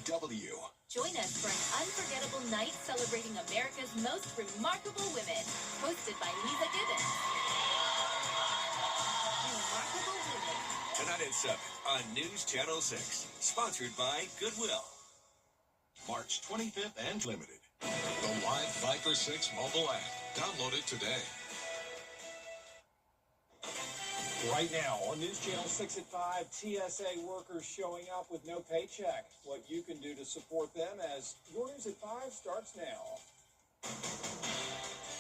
WJBW. Join us for an unforgettable night celebrating America's most remarkable women. Hosted by Lisa Gibbons. Remarkable Women. Tonight at 7 on News Channel 6. Sponsored by Goodwill. March 25th and limited. The Live Viper 6 mobile app. Download it today. Right now on News Channel 6 at 5, TSA workers showing up with no paycheck. What you can do to support them as your News at 5 starts now.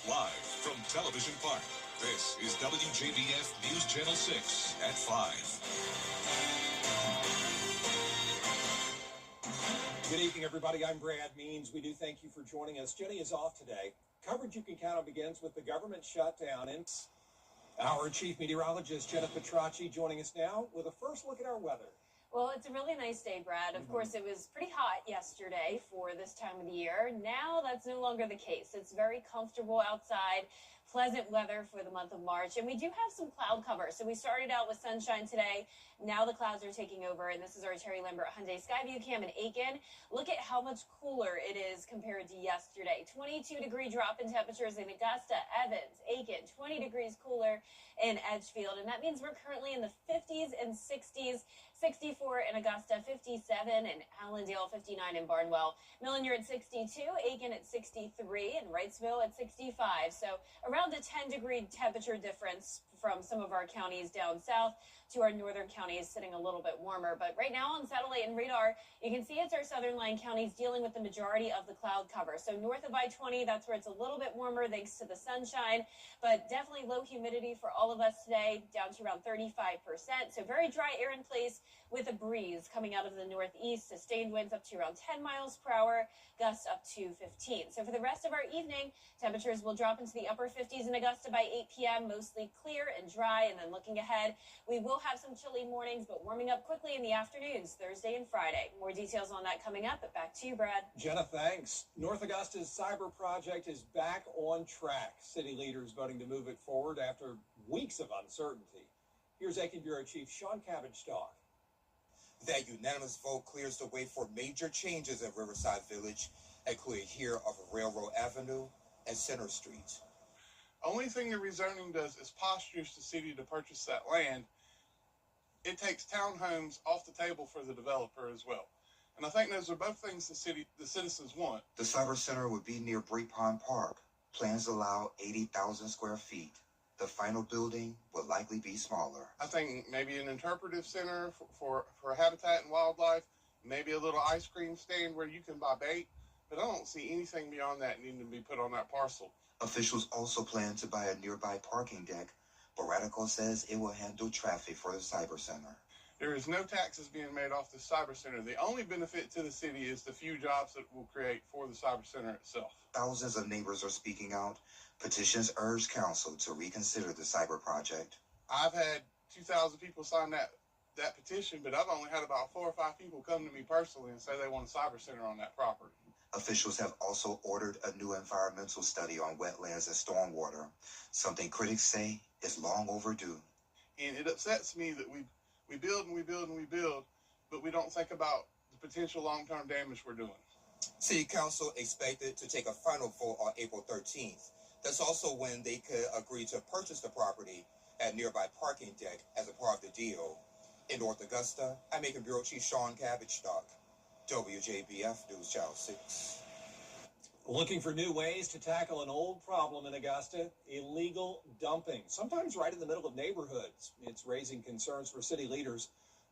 Live from Television Park, this is WJBF News Channel 6 at 5. Good evening, everybody. I'm Brad Means. We do thank you for joining us. Jenny is off today. Coverage you can count on begins with the government shutdown. And our chief meteorologist, Jenna Petracci, joining us now with a first look at our weather. Well, it's a really nice day, Brad. Of course, it was pretty hot yesterday for this time of the year. Now that's no longer the case. It's very comfortable outside. Pleasant weather for the month of March, and we do have some cloud cover. So we started out with sunshine today. Now the clouds are taking over, and this is our Terry Lambert Hyundai Skyview Cam in Aiken. Look at how much cooler it is compared to yesterday. 22-degree drop in temperatures in Augusta, Evans, Aiken, 20 degrees cooler in Edgefield, and that means we're currently in the 50s and 60s. 64 in Augusta, 57 in Allendale, 59 in Barnwell. Millen, you're at 62, Aiken at 63, and Wrightsville at 65. So around a 10-degree temperature difference from some of our counties down south to our northern counties sitting a little bit warmer. But right now on satellite and radar, you can see it's our southern line counties dealing with the majority of the cloud cover. So north of I-20, that's where it's a little bit warmer thanks to the sunshine, but definitely low humidity for all of us today, down to around 35%. So very dry air in place with a breeze coming out of the northeast, sustained winds up to around 10 miles per hour, gusts up to 15. So for the rest of our evening, temperatures will drop into the upper 50s in Augusta by 8 p.m., mostly clear and dry. And then looking ahead, we will have some chilly mornings, but warming up quickly in the afternoons, Thursday and Friday. More details on that coming up, but back to you, Brad. Jenna, thanks. North Augusta's cyber project is back on track. City leaders voting to move it forward after weeks of uncertainty. Here's Aiken Bureau Chief Sean Cabbage-Stock. That unanimous vote clears the way for major changes at Riverside Village, including here of Railroad Avenue and Center Street. Only thing the rezoning does is postures the city to purchase that land. It takes townhomes off the table for the developer as well. And I think those are both things the citizens want. The Cyber Center would be near Bree Pond Park. Plans allow 80,000 square feet. The final building will likely be smaller. I think maybe an interpretive center for habitat and wildlife, maybe a little ice cream stand where you can buy bait, but I don't see anything beyond that needing to be put on that parcel. Officials also plan to buy a nearby parking deck, but Radical says it will handle traffic for the Cyber Center. There is no taxes being made off the Cyber Center. The only benefit to the city is the few jobs that it will create for the Cyber Center itself. Thousands of neighbors are speaking out. Petitions urge council to reconsider the cyber project. I've had 2,000 people sign that petition, but I've only had about 4 or 5 people come to me personally and say they want a cyber center on that property. Officials have also ordered a new environmental study on wetlands and stormwater, something critics say is long overdue. And it upsets me that we build and we build and we build, but we don't think about the potential long-term damage we're doing. City Council expected to take a final vote on April 13th. That's also when they could agree to purchase the property at nearby parking deck as a part of the deal. In North Augusta, I'm Aiken Bureau Chief Sean Cabbage-Stock, WJBF News Channel 6. Looking for new ways to tackle an old problem in Augusta, illegal dumping, sometimes right in the middle of neighborhoods. It's raising concerns for city leaders.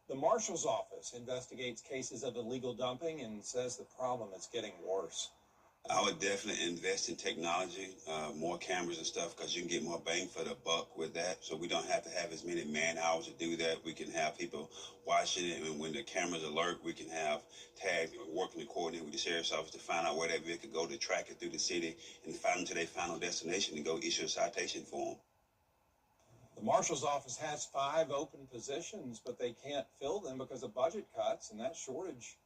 The Marshal's Office investigates cases of illegal dumping and says the problem is getting worse. I would definitely invest in technology, more cameras and stuff, because you can get more bang for the buck with that. So we don't have to have as many man hours to do that. We can have people watching it, and when the cameras alert, we can have tags working to coordinate with the sheriff's office to find out where that vehicle go, to track it through the city and find them to their final destination and go issue a citation for them. The Marshal's Office has 5 open positions, but they can't fill them because of budget cuts, and that shortage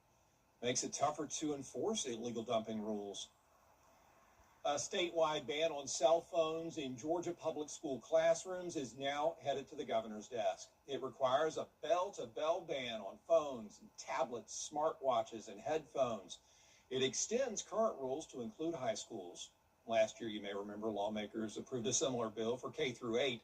makes it tougher to enforce illegal dumping rules. A statewide ban on cell phones in Georgia public school classrooms is now headed to the governor's desk. It requires a bell-to-bell ban on phones, and tablets, smartwatches, and headphones. It extends current rules to include high schools. Last year, you may remember, lawmakers approved a similar bill for K through 8.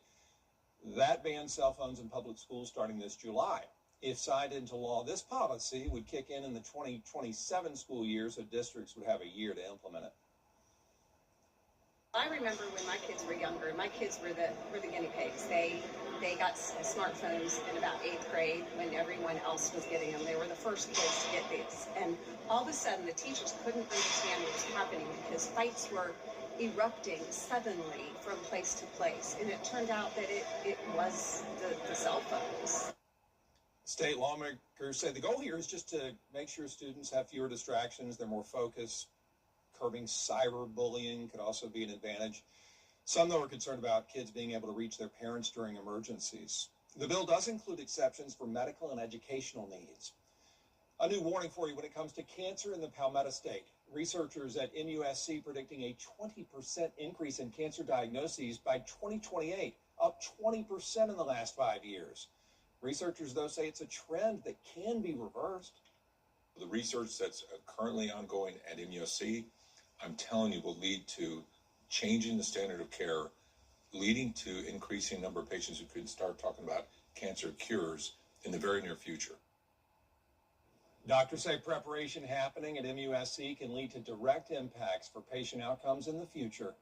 That bans cell phones in public schools starting this July. If signed into law, this policy would kick in the 2027 school year, so districts would have a year to implement it. I remember when my kids were younger, my kids were the guinea pigs. They got smartphones in about 8th grade when everyone else was getting them. They were the first kids to get these. And all of a sudden, the teachers couldn't understand what was happening because fights were erupting suddenly from place to place. And it turned out that it was the cell phones. State lawmakers say the goal here is just to make sure students have fewer distractions, they're more focused. Curbing cyberbullying could also be an advantage. Some, though, are concerned about kids being able to reach their parents during emergencies. The bill does include exceptions for medical and educational needs. A new warning for you when it comes to cancer in the Palmetto State. Researchers at MUSC predicting a 20% increase in cancer diagnoses by 2028, up 20% in the last 5 years. Researchers, though, say it's a trend that can be reversed. The research that's currently ongoing at MUSC, I'm telling you, will lead to changing the standard of care, leading to increasing number of patients who could start talking about cancer cures in the very near future. Doctors say preparation happening at MUSC can lead to direct impacts for patient outcomes in the future.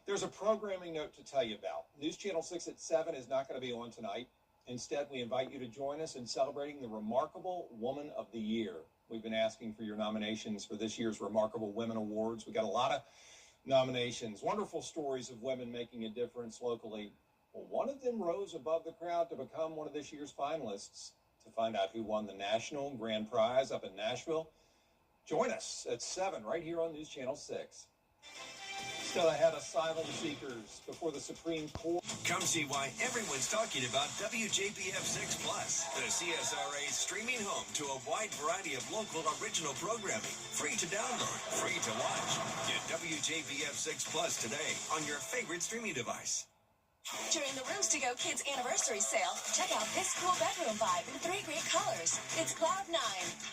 There's a programming note to tell you about. News Channel 6 at 7 is not going to be on tonight. Instead, we invite you to join us in celebrating the Remarkable Woman of the Year. We've been asking for your nominations for this year's Remarkable Women Awards. We got a lot of nominations, wonderful stories of women making a difference locally. Well, one of them rose above the crowd to become one of this year's finalists. To find out who won the National Grand Prize up in Nashville, join us at 7 right here on News Channel 6. Still ahead, asylum seekers before the Supreme Court. Come see why everyone's talking about WJBF 6 Plus, the CSRA's streaming home to a wide variety of local original programming. Free to download, free to watch. Get WJBF 6 Plus today on your favorite streaming device. During the Rooms to Go Kids Anniversary Sale, check out this cool bedroom vibe in 3 great colors. It's Cloud9,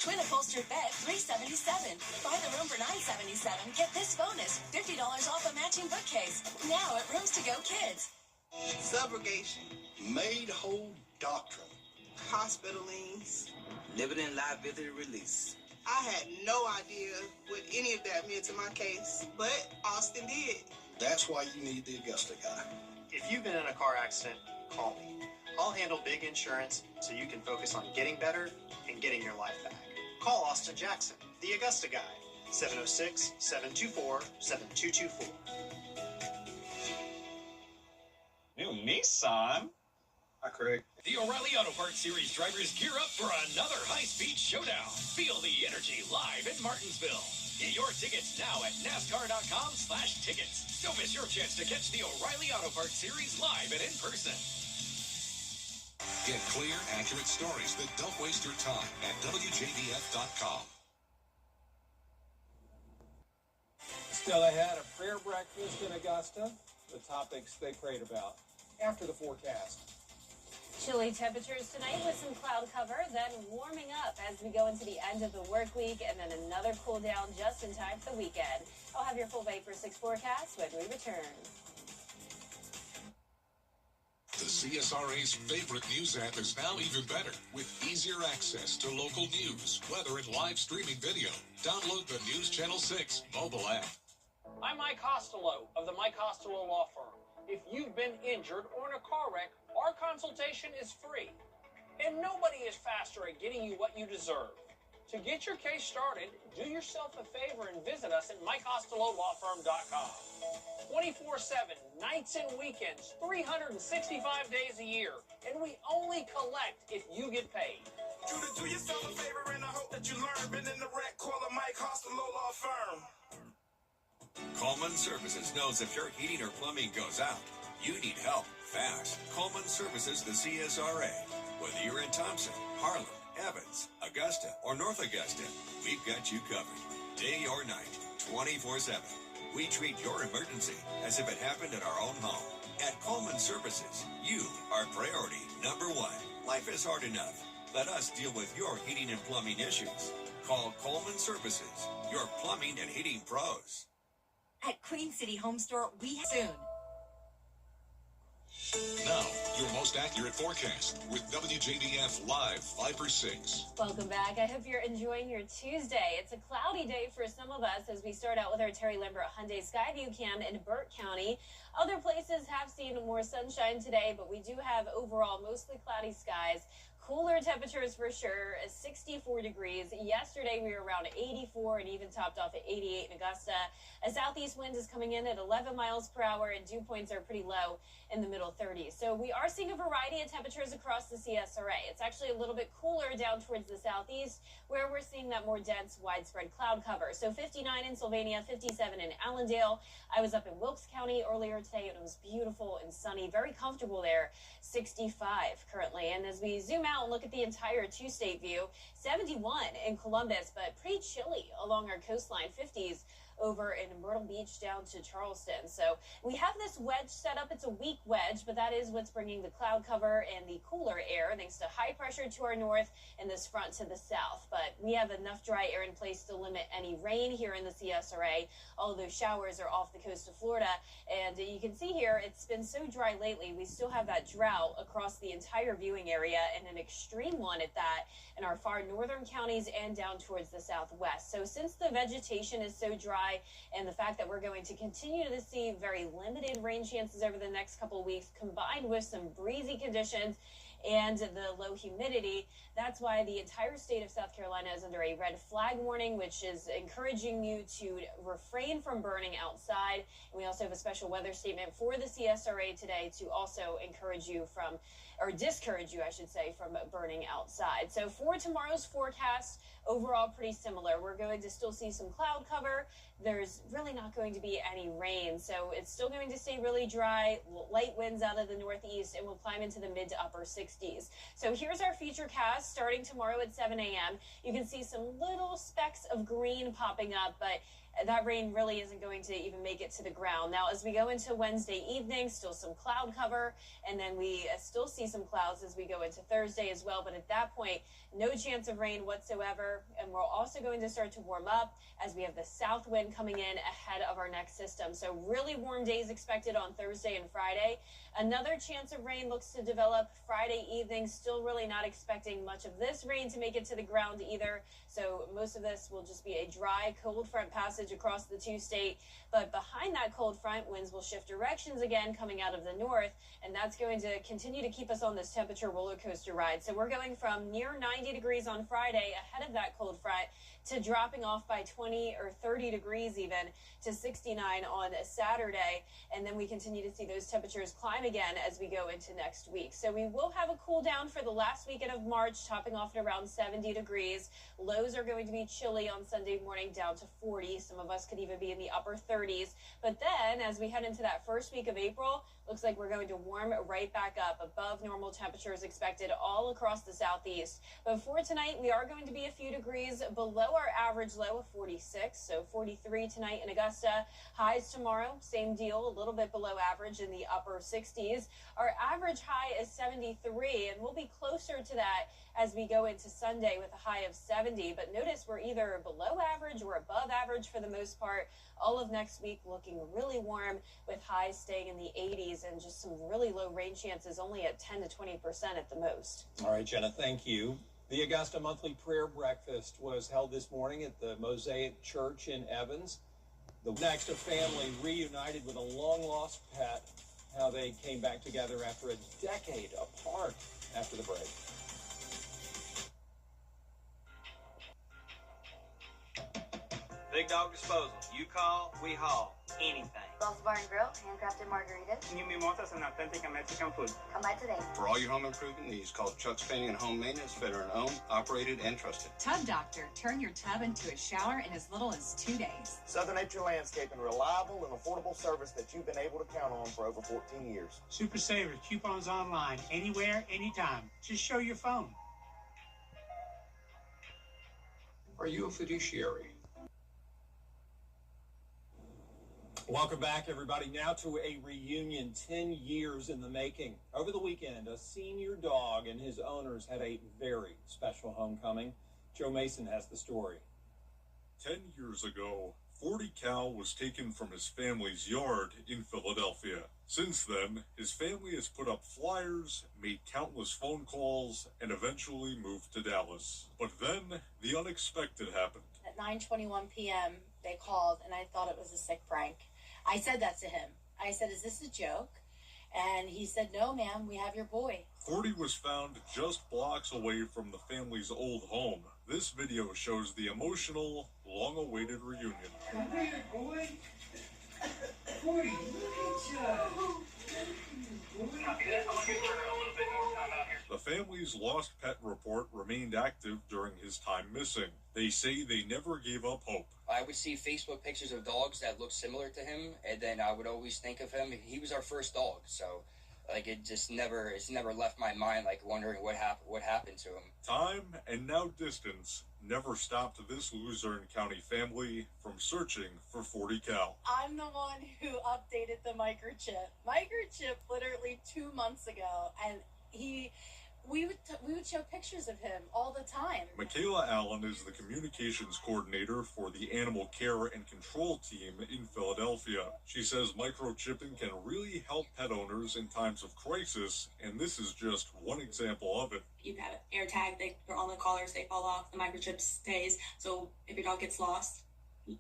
twin upholstered bed, $377. Buy the room for $977. Get this bonus, $50 off a matching bookcase. Now at Rooms to Go Kids. Subrogation, made whole doctrine, hospital liens, limited liability release. I had no idea what any of that meant to my case, but Austin did. That's why you need the Augusta guy. If you've been in a car accident, call me. I'll handle big insurance so you can focus on getting better and getting your life back. Call Austin Jackson, the Augusta guy, 706-724-7224. New Nissan? Hi, Craig. The O'Reilly Auto Parts Series drivers gear up for another high-speed showdown. Feel the energy live in Martinsville. Get your tickets now at NASCAR.com/tickets. Don't miss your chance to catch the O'Reilly Auto Parts Series live and in person. Get clear, accurate stories that don't waste your time at WJBF.com. Still ahead, a prayer breakfast in Augusta. The topics they prayed about after the forecast. Chilly temperatures tonight with some cloud cover, then warming up as we go into the end of the work week, and then another cool down just in time for the weekend. I'll have your full Vapor 6 forecast when we return. The CSRA's favorite news app is now even better with easier access to local news, weather, and live streaming video. Download the News Channel 6 mobile app. I'm Mike Costello of the Mike Costello Law Firm. If you've been injured or in a car wreck, our consultation is free. And nobody is faster at getting you what you deserve. To get your case started, do yourself a favor and visit us at MikeCostelloLawFirm.com. 24/7, nights and weekends, 365 days a year. And we only collect if you get paid. Do yourself a favor and I hope that you learn. Been in the wreck, call a Mike Costello Law Firm. Coleman Services knows if your heating or plumbing goes out, you need help fast. Coleman Services, the CSRA. Whether you're in Thompson, Harlan, Evans, Augusta, or North Augusta, we've got you covered. Day or night, 24/7. We treat your emergency as if it happened in our own home. At Coleman Services, you are priority number one. Life is hard enough. Let us deal with your heating and plumbing issues. Call Coleman Services, your plumbing and heating pros. At Queen City Home Store, we soon. Now, your most accurate forecast with WJBF Live 5 for 6. Welcome back. I hope you're enjoying your Tuesday. It's a cloudy day for some of us as we start out with our Terry Lambert Hyundai Skyview Cam in Burt County. Other places have seen more sunshine today, but we do have overall mostly cloudy skies. Cooler temperatures for sure, 64 degrees. Yesterday we were around 84 and even topped off at 88 in Augusta. A southeast wind is coming in at 11 miles per hour and dew points are pretty low in the middle 30s. So we are seeing a variety of temperatures across the CSRA. It's actually a little bit cooler down towards the southeast where we're seeing that more dense, widespread cloud cover. So 59 in Sylvania, 57 in Allendale. I was up in Wilkes County earlier today and it was beautiful and sunny, very comfortable there, 65 currently. And as we zoom out and look at the entire two-state view, 71 in Columbus, but pretty chilly along our coastline, 50s over in Myrtle Beach down to Charleston. So we have this wedge set up. It's a weak wedge, but that is what's bringing the cloud cover and the cooler air thanks to high pressure to our north and this front to the south. But we have enough dry air in place to limit any rain here in the CSRA. All of those showers are off the coast of Florida. And you can see here, it's been so dry lately. We still have that drought across the entire viewing area and an extreme one at that in our far northern counties and down towards the southwest. So since the vegetation is so dry, and the fact that we're going to continue to see very limited rain chances over the next couple of weeks, combined with some breezy conditions and the low humidity, that's why the entire state of South Carolina is under a red flag warning, which is encouraging you to refrain from burning outside. And we also have a special weather statement for the CSRA today to also encourage you from, or discourage you, I should say, from burning outside. So for tomorrow's forecast, overall pretty similar. We're going to still see some cloud cover. There's really not going to be any rain, so it's still going to stay really dry, light winds out of the northeast, and we'll climb into the mid to upper 60s. So here's our future cast starting tomorrow at 7 a.m. You can see some little specks of green popping up, but that rain really isn't going to even make it to the ground. Now, as we go into Wednesday evening, still some cloud cover, and then we still see some clouds as we go into Thursday as well. But at that point, no chance of rain whatsoever. And we're also going to start to warm up as we have the south wind coming in ahead of our next system. So really warm days expected on Thursday and Friday. Another chance of rain looks to develop Friday evening. Still really not expecting much of this rain to make it to the ground either. So most of this will just be a dry, cold front passage across the two-state. But behind that cold front, winds will shift directions again coming out of the north. And that's going to continue to keep us on this temperature roller coaster ride. So we're going from near 90 degrees on Friday ahead of that cold front to dropping off by 20 or 30 degrees even to 69 on Saturday. And then we continue to see those temperatures climb again as we go into next week. So we will have a cool down for the last weekend of March, topping off at around 70 degrees. Lows are going to be chilly on Sunday morning down to 40. Some of us could even be in the upper 30s. But then as we head into that first week of April, looks like we're going to warm right back up above normal temperatures expected all across the southeast. But for tonight, we are going to be a few degrees below our average low of 46. So 43 tonight in Augusta. Highs tomorrow, same deal, a little bit below average in the upper 60s. Our average high is 73, and we'll be closer to that as we go into Sunday with a high of 70. But notice we're either below average or above average for the most part. All of next week looking really warm with highs staying in the 80s and just some really low rain chances, only at 10 to 20% at the most. All right, Jenna, thank you. The Augusta Monthly Prayer Breakfast was held this morning at the Mosaic Church in Evans. The next, a family reunited with a long-lost pet, how they came back together after a decade apart after the break. Big Dog Disposal. You call, we haul. Anything. Bell's Bar and Grill, handcrafted margaritas. New mimosas and authentic Mexican food. Come by today. For all your home improvement needs, call Chuck's Painting and Home Maintenance, veteran-owned, operated, and trusted. Tub Doctor. Turn your tub into a shower in as little as 2 days. Southern Nature Landscaping, reliable and affordable service that you've been able to count on for over 14 years. Super Savers, coupons online, anywhere, anytime. Just show your phone. Are you a fiduciary? Welcome back, everybody. Now to a reunion 10 years in the making. Over the weekend, a senior dog and his owners had a very special homecoming. Joe Mason has the story. 10 years ago, 40 Cal was taken from his family's yard in Philadelphia. Since then, his family has put up flyers, made countless phone calls, and eventually moved to Dallas. But then, the unexpected happened. At 9:21 p.m., they called, and I thought it was a sick prank. I said that to him. I said, "Is this a joke?" And he said, "No, ma'am, we have your boy." 40 was found just blocks away from the family's old home. This video shows the emotional, long-awaited reunion. Come here, boy. 40, look at The family's lost pet report remained active during his time missing. They say they never gave up hope. I would see Facebook pictures of dogs that looked similar to him, and then I would always think of him. He was our first dog, so it's never left my mind, wondering what happened to him. Time and now distance never stopped this Luzerne County family from searching for 40 Cal. I'm the one who updated the microchip. Microchip literally 2 months ago, and we would show pictures of him all the time. Michaela Allen is the communications coordinator for the Animal Care and Control team in Philadelphia. She says microchipping can really help pet owners in times of crisis, and this is just one example of it. You have air tag, they're on the collars, they fall off, the microchip stays. So if your dog gets lost,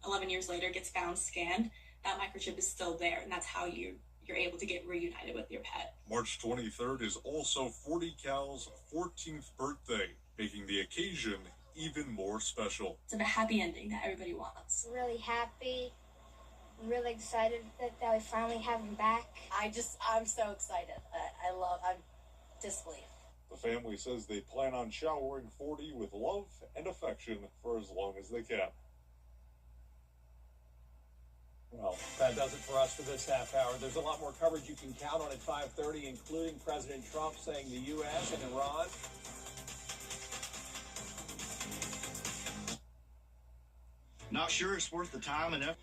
11 years later, gets found, scanned, that microchip is still there, and that's how you're able to get reunited with your pet. March 23rd is also 40 Cal's 14th birthday, making the occasion even more special. It's a happy ending that everybody wants. Really happy, really excited that we finally have him back. I'm so excited. I'm disbelief. The family says they plan on showering 40 with love and affection for as long as they can. Well, that does it for us for this half hour. There's a lot more coverage you can count on at 5:30, including President Trump saying the U.S. and Iran. Not sure it's worth the time and effort.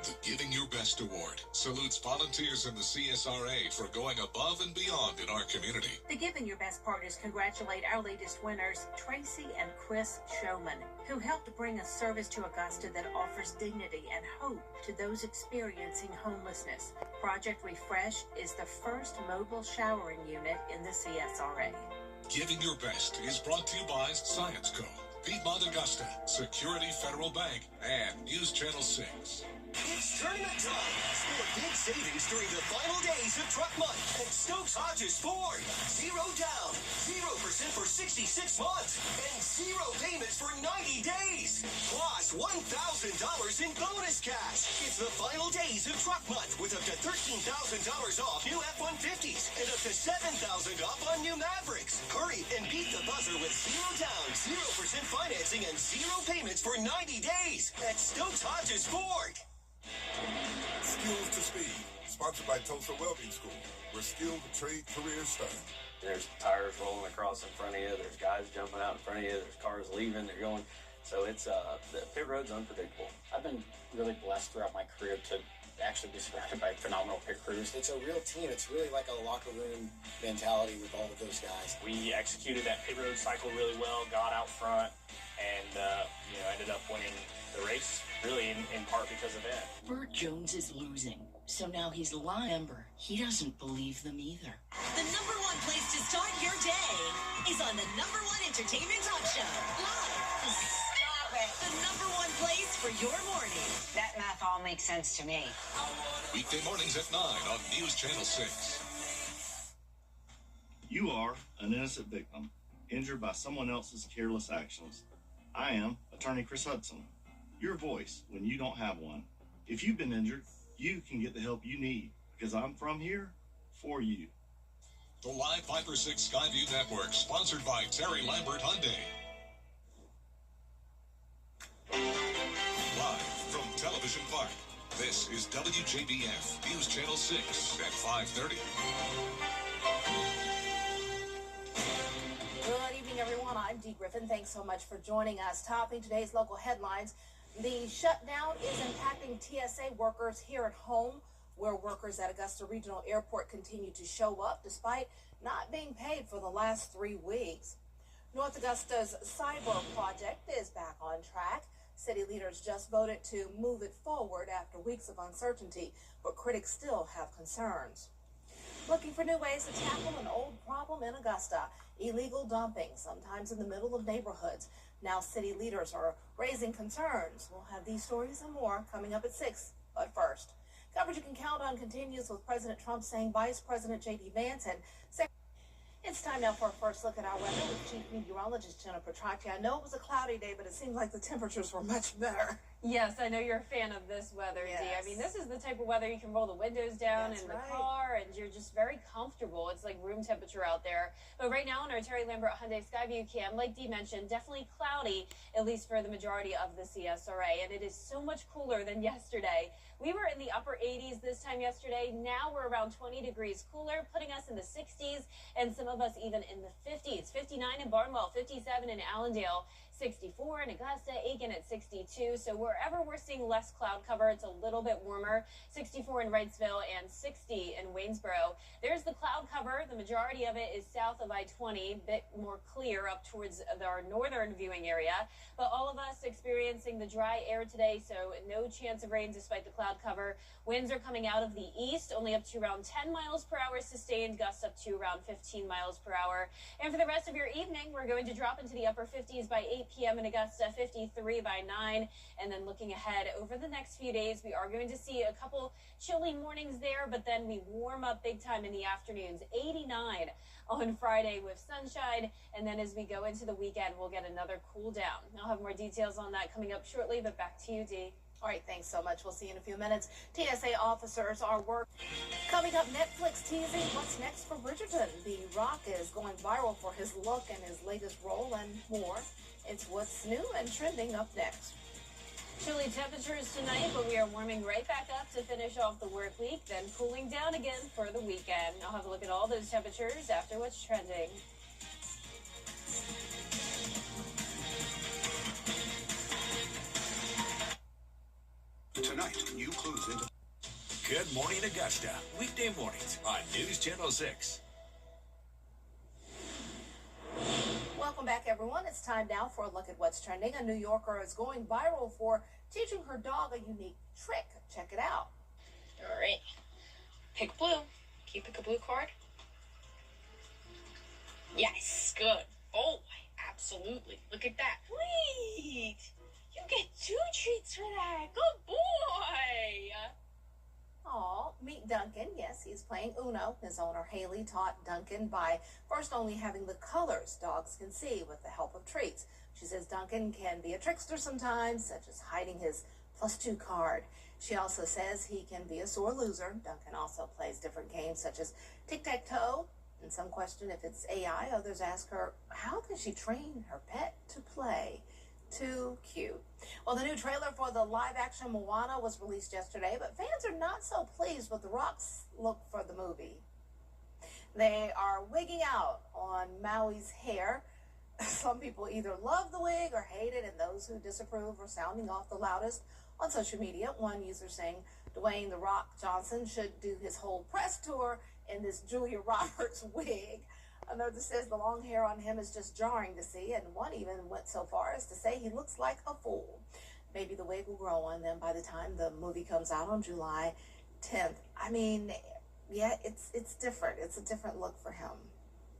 The Giving Your Best Award salutes volunteers in the CSRA for going above and beyond in our community. The Giving Your Best partners congratulate our latest winners, Tracy and Chris Showman, who helped bring a service to Augusta that offers dignity and hope to those experiencing homelessness. Project Refresh is the first mobile showering unit in the CSRA. Giving Your Best is brought to you by Science Co., Piedmont Augusta, Security Federal Bank, and News Channel 6. It's tournament time. Score big savings during the final days of Truck Month at Stokes Hodges Ford. 0 down, 0% for 66 months, and 0 payments for 90 days. Plus $1,000 in bonus cash. It's the final days of Truck Month with up to $13,000 off new F-150s and up to $7,000 off on new Mavericks. Hurry and beat the buzzer with 0 down, 0% financing, and 0 payments for 90 days at Stokes Hodges Ford. Skills to Speed, sponsored by Tulsa Welding School, where skilled trade careers start. There's tires rolling across in front of you. There's guys jumping out in front of you. There's cars leaving. They're going. So it's the pit road's unpredictable. I've been really blessed throughout my career to actually be surrounded by phenomenal pit crews. It's a real team. It's really like a locker room mentality with all of those guys. We executed that pit road cycle really well, got out front, and ended up winning the race, really in part because of that. Burt Jones is losing, so now he's lying. Remember, he doesn't believe them either. The number one place to start your day is on the number one entertainment talk show. Live. Stop it. The number one place for your morning. That math all makes sense to me. Weekday mornings at 9 on News Channel 6. You are an innocent victim, injured by someone else's careless actions. I am attorney Chris Hudson, your voice when you don't have one. If you've been injured, you can get the help you need, because I'm from here for you. The Live 5/6 Skyview Network, sponsored by Terry Lambert Hyundai. Live from Television Park, this is WJBF News Channel 6 at 5:30. Good evening, everyone. I'm Dee Griffin. Thanks so much for joining us. Topping today's local headlines, The shutdown is impacting TSA workers here at home, where workers at Augusta Regional Airport continue to show up despite not being paid for the last 3 weeks. North Augusta's cyber project is back on track. City leaders just voted to move it forward after weeks of uncertainty, but critics still have concerns. Looking for new ways to tackle an old problem in Augusta, illegal dumping, sometimes in the middle of neighborhoods. Now city leaders are raising concerns. We'll have these stories and more coming up at 6. But first, coverage you can count on continues with President Trump saying Vice President J.D. Vance and it's time now for a first look at our weather with Chief Meteorologist Jennifer Tracci. I know it was a cloudy day, but it seems like the temperatures were much better. Yes, I know you're a fan of this weather, Yes. Dee. I mean, this is the type of weather you can roll the windows down That's in the right. car, and you're just very comfortable. It's like room temperature out there. But right now on our Terry Lambert Hyundai Skyview cam, like Dee mentioned, definitely cloudy, at least for the majority of the CSRA. And it is so much cooler than yesterday. We were in the upper 80s this time yesterday. Now we're around 20 degrees cooler, putting us in the 60s, and some of us even in the 50s. 59 in Barnwell, 57 in Allendale, 64 in Augusta, Aiken at 62. So wherever we're seeing less cloud cover, it's a little bit warmer. 64 in Wrightsville and 60 in Waynesboro. There's the cloud cover. The majority of it is south of I-20, a bit more clear up towards our northern viewing area. But all of us experiencing the dry air today, so no chance of rain despite the cloud cover. Winds are coming out of the east, only up to around 10 miles per hour sustained, gusts up to around 15 miles per hour. And for the rest of your evening, we're going to drop into the upper 50s by 8 p.m. in Augusta, 53 by 9. And then looking ahead over the next few days, we are going to see a couple chilly mornings there, but then we warm up big time in the afternoons. 89 on Friday with sunshine. And then as we go into the weekend, we'll get another cool down. I'll have more details on that coming up shortly, but back to you, Dee. All right, thanks so much. We'll see you in a few minutes. TSA officers are working. Coming up, Netflix teasing what's next for Bridgerton. The Rock is going viral for his look and his latest role and more. It's what's new and trending up next. Chilly temperatures tonight, but we are warming right back up to finish off the work week, then cooling down again for the weekend. I'll have a look at all those temperatures after what's trending. Tonight, new clues into Good Morning Augusta, weekday mornings on News Channel 6. Welcome back, everyone. It's time now for a look at what's trending. A New Yorker is going viral for teaching her dog a unique trick. Check it out. All right. Pick blue. Can you pick a blue card? Yes, good. Oh, absolutely. Look at that. Wait. You get 2 treats for that. Good boy. Aw, meet Duncan. Yes, he's playing Uno. His owner, Haley, taught Duncan by first only having the colors dogs can see with the help of treats. She says Duncan can be a trickster sometimes, such as hiding his +2 card. She also says he can be a sore loser. Duncan also plays different games such as tic-tac-toe. And some question if it's AI. Others ask her, how can she train her pet to play? Too cute. Well, the new trailer for the live-action Moana was released yesterday, but fans are not so pleased with The Rock's look for the movie. They are wigging out on Maui's hair. Some people either love the wig or hate it, and those who disapprove are sounding off the loudest on social media. One user saying Dwayne "The Rock" Johnson should do his whole press tour in this Julia Roberts wig. Another says the long hair on him is just jarring to see, and one even went so far as to say he looks like a fool. Maybe the wig will grow on them by the time the movie comes out on July 10th. I mean, yeah, it's different. It's a different look for him.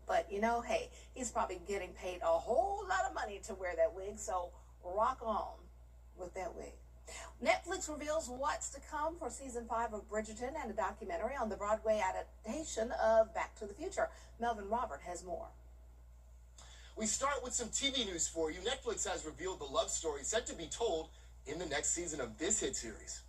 But, you know, hey, he's probably getting paid a whole lot of money to wear that wig, so rock on with that wig. Netflix reveals what's to come for season 5 of Bridgerton and a documentary on the Broadway adaptation of Back to the Future. Melvin Robert has more. We start with some TV news for you. Netflix has revealed the love story set to be told in the next season of this hit series.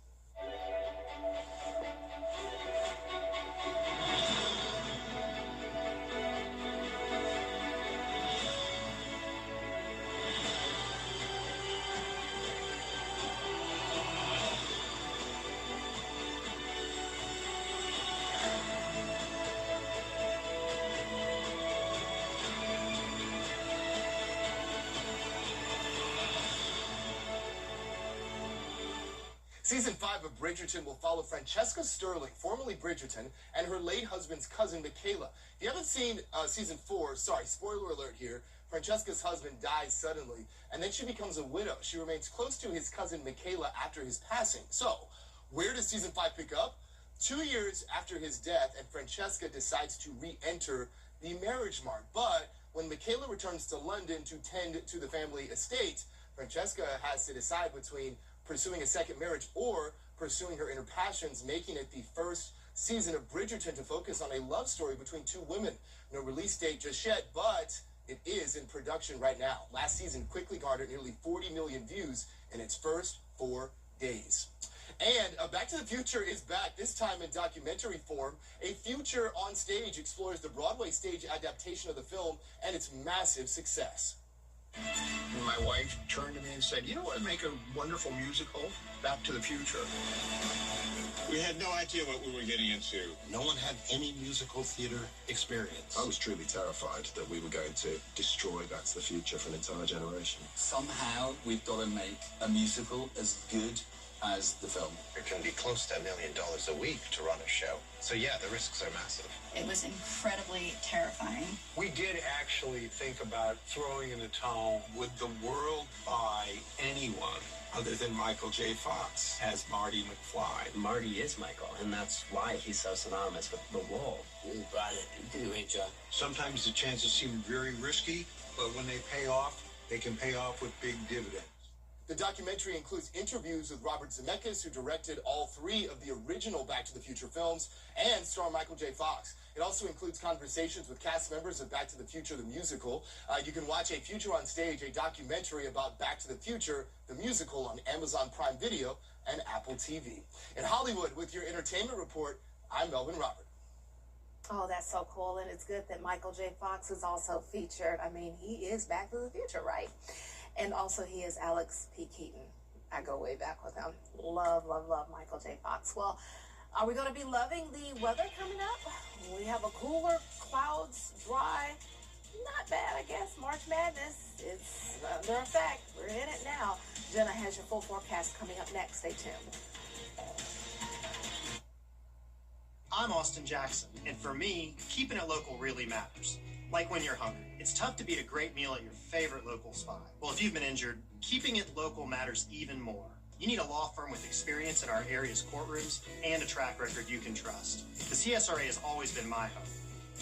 Season 5 of Bridgerton will follow Francesca Sterling, formerly Bridgerton, and her late husband's cousin, Michaela. If you haven't seen Season 4, sorry, spoiler alert here, Francesca's husband dies suddenly, and then she becomes a widow. She remains close to his cousin, Michaela, after his passing. So, where does Season 5 pick up? 2 years after his death, and Francesca decides to re-enter the marriage mark. But when Michaela returns to London to tend to the family estate, Francesca has to decide between pursuing a second marriage or pursuing her inner passions, making it the first season of Bridgerton to focus on a love story between two women. No release date just yet, but it is in production right now. Last season quickly garnered nearly 40 million views in its first 4 days. And Back to the Future is back, this time in documentary form. A Future on Stage explores the Broadway stage adaptation of the film and its massive success. My wife turned to me and said, "You know what would make a wonderful musical? Back to the Future." We had no idea what we were getting into. No one had any musical theater experience. I was truly terrified that we were going to destroy Back to the Future for an entire generation. Somehow we've got to make a musical as good as the film. It can be close to $1 million a week to run a show. So yeah, the risks are massive. It was incredibly terrifying. We did actually think about throwing in the towel. Would the world buy anyone other than Michael J. Fox as Marty McFly? Marty is Michael, and that's why he's so synonymous with the role. You brought it. You did a great job. Sometimes the chances seem very risky, but when they pay off, they can pay off with big dividends. The documentary includes interviews with Robert Zemeckis, who directed all 3 of the original Back to the Future films, and star Michael J. Fox. It also includes conversations with cast members of Back to the Future, the musical. You can watch A Future on Stage, a documentary about Back to the Future, the musical, on Amazon Prime Video and Apple TV. In Hollywood, with your entertainment report, I'm Melvin Robert. Oh, that's so cool, and it's good that Michael J. Fox is also featured. I mean, he is Back to the Future, right? And also, he is Alex P. Keaton. I go way back with him. Love, love, love Michael J. Fox. Well, are we going to be loving the weather coming up? We have a cooler, clouds, dry. Not bad, I guess. March Madness is under effect. We're in it now. Jenna has your full forecast coming up next. Stay tuned. I'm Austin Jackson, and for me, keeping it local really matters. Like when you're hungry. It's tough to beat a great meal at your favorite local spot. Well, if you've been injured, keeping it local matters even more. You need a law firm with experience in our area's courtrooms and a track record you can trust. The CSRA has always been my home.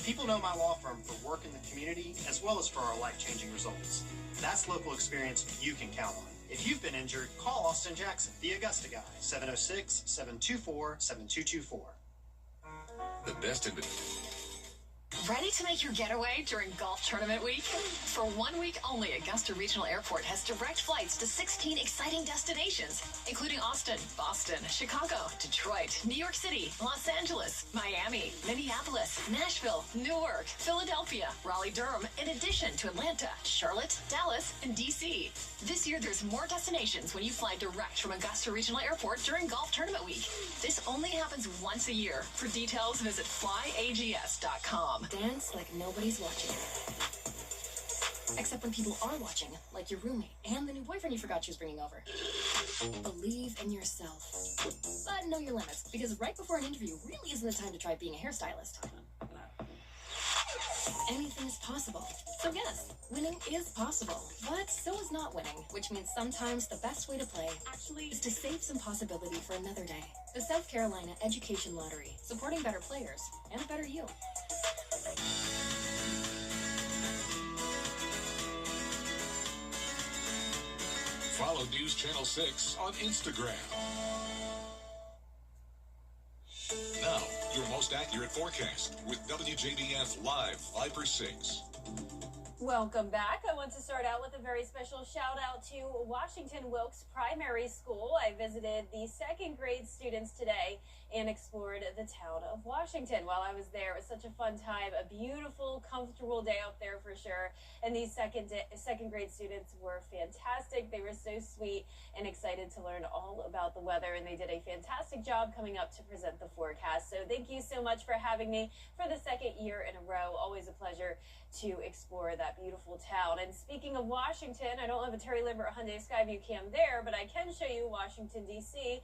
People know my law firm for work in the community as well as for our life-changing results. That's local experience you can count on. If you've been injured, call Austin Jackson, the Augusta guy, 706-724-7224. The best in Ready to make your getaway during golf tournament week? For 1 week only, Augusta Regional Airport has direct flights to 16 exciting destinations, including Austin, Boston, Chicago, Detroit, New York City, Los Angeles, Miami, Minneapolis, Nashville, Newark, Philadelphia, Raleigh-Durham, in addition to Atlanta, Charlotte, Dallas, and D.C. This year, there's more destinations when you fly direct from Augusta Regional Airport during golf tournament week. This only happens once a year. For details, visit flyags.com. Dance like nobody's watching. Except when people are watching, like your roommate and the new boyfriend you forgot she was bringing over. Believe in yourself. But know your limits, because right before an interview really isn't the time to try being a hairstylist. Anything is possible. So yes, winning is possible, but so is not winning, which means sometimes the best way to play actually is to save some possibility for another day. The South Carolina Education Lottery, supporting better players and a better you. Follow News Channel 6 on Instagram. Now, your most accurate forecast with WJBF Live Viper 6. Welcome back. I want to start out with a very special shout out to Washington Wilkes Primary School. I visited the second grade students today and explored the town of Washington. While I was there, it was such a fun time, a beautiful, comfortable day out there for sure. And these second grade students were fantastic. They were so sweet. and excited to learn all about the weather. And they did a fantastic job coming up to present the forecast. So thank you so much for having me for the second year in a row. Always a pleasure to explore that beautiful town. And speaking of Washington, I don't have a Terry Lambert Hyundai Skyview cam there, but I can show you Washington, D.C.,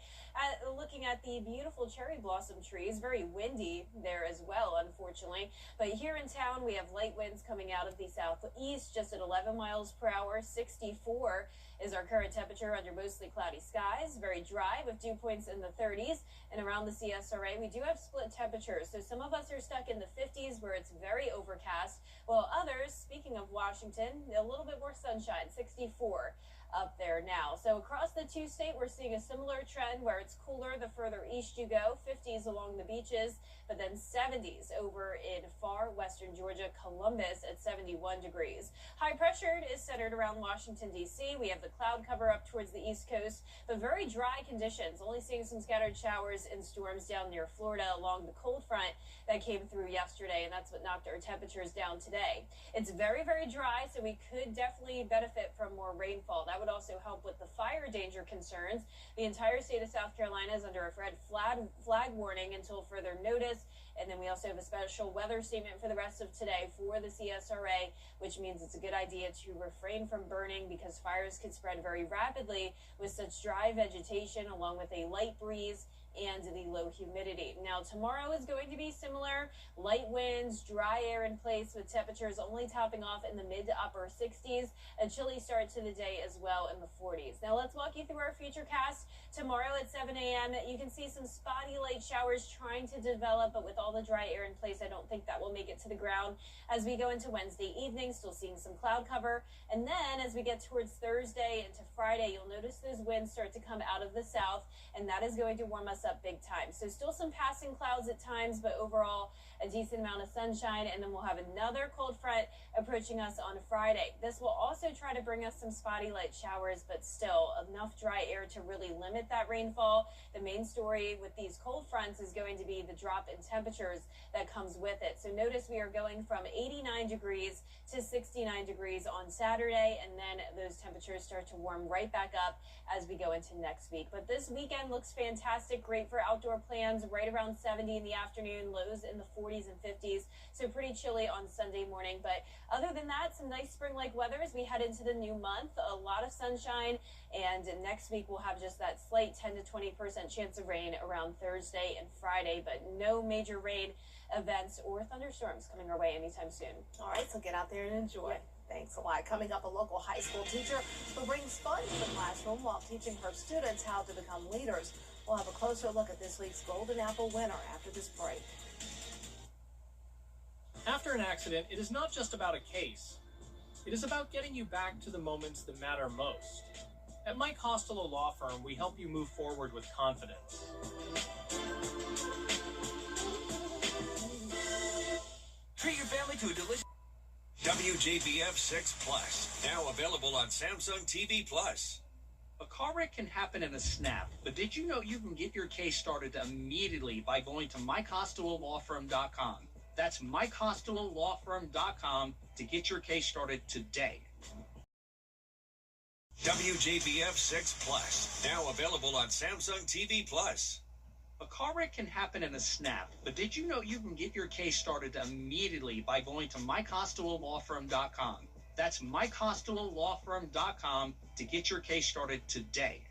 looking at the beautiful cherry blossom trees. Very windy there as well, unfortunately. But here in town, we have light winds coming out of the southeast, just at 11 miles per hour. 64 is our current temperature under mostly cloudy skies. Very dry with dew points in the 30s. And around the CSRA, we do have split temperatures. So some of us are stuck in the 50s where it's very overcast, while others, speaking of Washington, a little bit more sunshine, 64 up there now. So across the two-state, we're seeing a similar trend where it's cooler the further east you go, 50s along the beaches, but then 70s over in far western Georgia, Columbus at 71 degrees. High pressure is centered around Washington, D.C. We have the cloud cover up towards the east coast, but very dry conditions, only seeing some scattered showers and storms down near Florida along the cold front that came through yesterday, and that's what knocked our temperatures down today. It's very, very dry, so we could definitely benefit from more rainfall. That would also help with the fire danger concerns. The entire state of South Carolina is under a red flag warning until further notice. And then we also have a special weather statement for the rest of today for the CSRA, which means it's a good idea to refrain from burning because fires could spread very rapidly with such dry vegetation along with a light breeze and the low humidity. Now, tomorrow is going to be similar. Light winds, dry air in place with temperatures only topping off in the mid to upper 60s. A chilly start to the day as well in the 40s. Now, let's walk you through our futurecast. Tomorrow at 7 a.m., you can see some spotty light showers trying to develop, but with all the dry air in place, I don't think that will make it to the ground. As we go into Wednesday evening, still seeing some cloud cover. And then as we get towards Thursday into Friday, you'll notice those winds start to come out of the south, and that is going to warm us up big time. So still some passing clouds at times, but overall a decent amount of sunshine. And then we'll have another cold front approaching us on Friday. This will also try to bring us some spotty light showers, but still enough dry air to really limit that rainfall. The main story with these cold fronts is going to be the drop in temperatures that comes with it. So notice we are going from 89 degrees to 69 degrees on Saturday, and then those temperatures start to warm right back up as we go into next week. But this weekend looks fantastic, great for outdoor plans, right around 70 in the afternoon, lows in the 40s and 50s, so pretty chilly on Sunday morning. But other than that, some nice spring-like weather as we head into the new month, a lot of sunshine, and next week we'll have just that slight 10 to 20% chance of rain around Thursday and Friday, but no major rain events or thunderstorms coming our way anytime soon. All right, so get out there and enjoy. Yeah. Thanks a lot. Coming up, a local high school teacher who brings fun to the classroom while teaching her students how to become leaders. We'll have a closer look at this week's Golden Apple winner after this break. After an accident, it is not just about a case. It is about getting you back to the moments that matter most. At Mike Costello Law Firm, we help you move forward with confidence. Treat your family to a delicious WJBF 6 Plus, now available on Samsung TV Plus. A car wreck can happen in a snap, but did you know you can get your case started immediately by going to MikeCostelloLawFirm.com? That's MikeCostelloLawFirm.com to get your case started today. WJBF 6 Plus, now available on Samsung TV Plus. A car wreck can happen in a snap, but did you know you can get your case started immediately by going to MikeCostelloLawFirm.com? That's MikeCostelloLawFirm.com to get your case started today.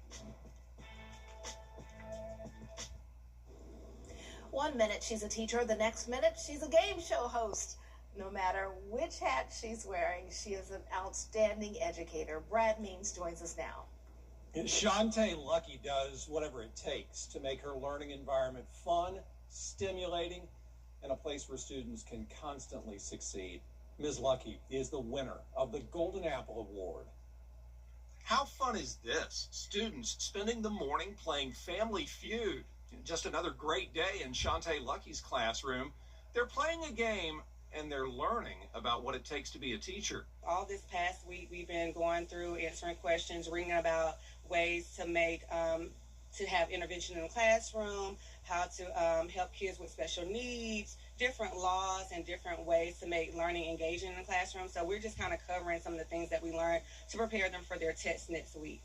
1 minute she's a teacher, the next minute she's a game show host. No matter which hat she's wearing, she is an outstanding educator. Brad Means joins us now. Shantae Lucky does whatever it takes to make her learning environment fun, stimulating, and a place where students can constantly succeed. Ms. Lucky is the winner of the Golden Apple Award. How fun is this? Students spending the morning playing Family Feud. Just another great day in Shantae Lucky's classroom. They're playing a game and they're learning about what it takes to be a teacher. All this past week, we've been going through answering questions, reading about ways to make, to have intervention in the classroom, how to help kids with special needs, different laws and different ways to make learning engaging in the classroom. So we're just kind of covering some of the things that we learned to prepare them for their test next week.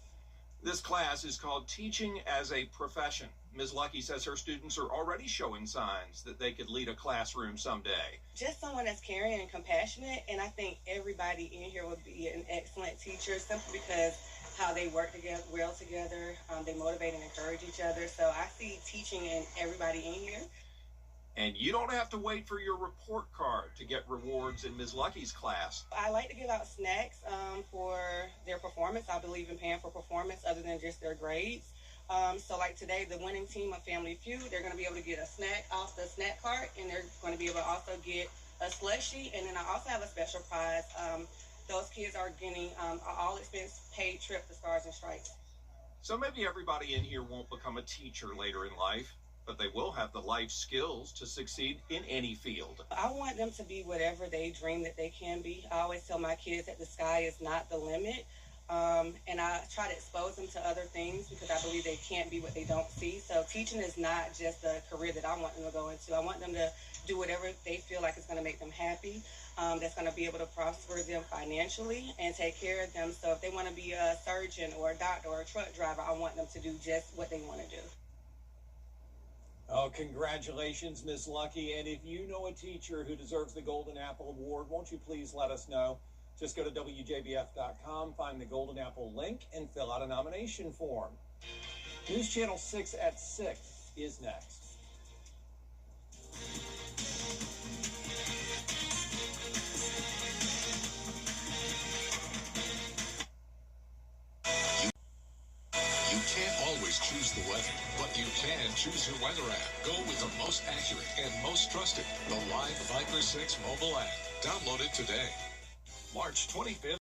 This class is called Teaching as a Profession. Ms. Lucky says her students are already showing signs that they could lead a classroom someday. Just someone that's caring and compassionate, and I think everybody in here would be an excellent teacher simply because how they work together, well together, they motivate and encourage each other. So I see teaching in everybody in here. And you don't have to wait for your report card to get rewards in Ms. Lucky's class. I like to give out snacks for their performance. I believe in paying for performance other than just their grades. So like today, the winning team of Family Feud, they're going to be able to get a snack off the snack cart, and they're going to be able to also get a slushie. And then I also have a special prize. Those kids are getting an all-expense paid trip to Stars and Stripes. So maybe everybody in here won't become a teacher later in life, but they will have the life skills to succeed in any field. I want them to be whatever they dream that they can be. I always tell my kids that the sky is not the limit. And I try to expose them to other things because I believe they can't be what they don't see. So teaching is not just a career that I want them to go into. I want them to do whatever they feel like is going to make them happy, that's going to be able to prosper them financially and take care of them. So if they want to be a surgeon or a doctor or a truck driver, I want them to do just what they want to do. Oh, congratulations, Ms. Lucky. And if you know a teacher who deserves the Golden Apple Award, won't you please let us know? Just go to WJBF.com, find the Golden Apple link, and fill out a nomination form. News Channel 6 at 6 is next. You can't always choose the weather, but you can choose your weather app. Go with the most accurate and most trusted, the Live Viper 6 mobile app. Download it today. March 25th.